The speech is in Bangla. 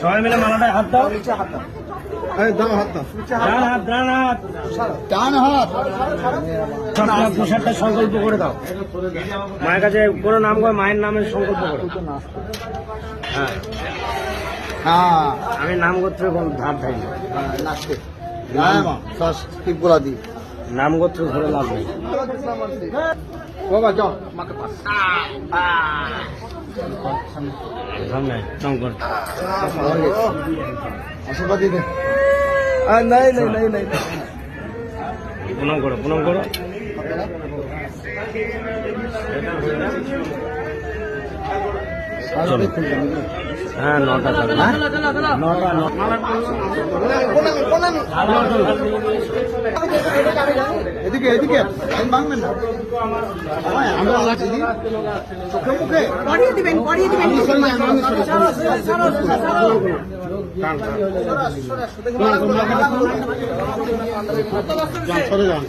সবাই মিলে মালাটায় হাত দাও। প্রসাদটা সংকল্প করে দাও, মায়ের কাছে কোনো নাম করে মায়ের নামে সংকল্প করো। হ্যাঁ, আমি নাম গোত্রে ধার ধাই নাম গোত্র ধরে লাভ নেই। প্রণাম করো, প্রণাম করো। হ্যাঁ, 9টা এদিকে এদিকে ভাঙবেন না, চোখে মুখে পড়িয়ে দিবেন, পড়িয়ে দিবেন। সরে যান।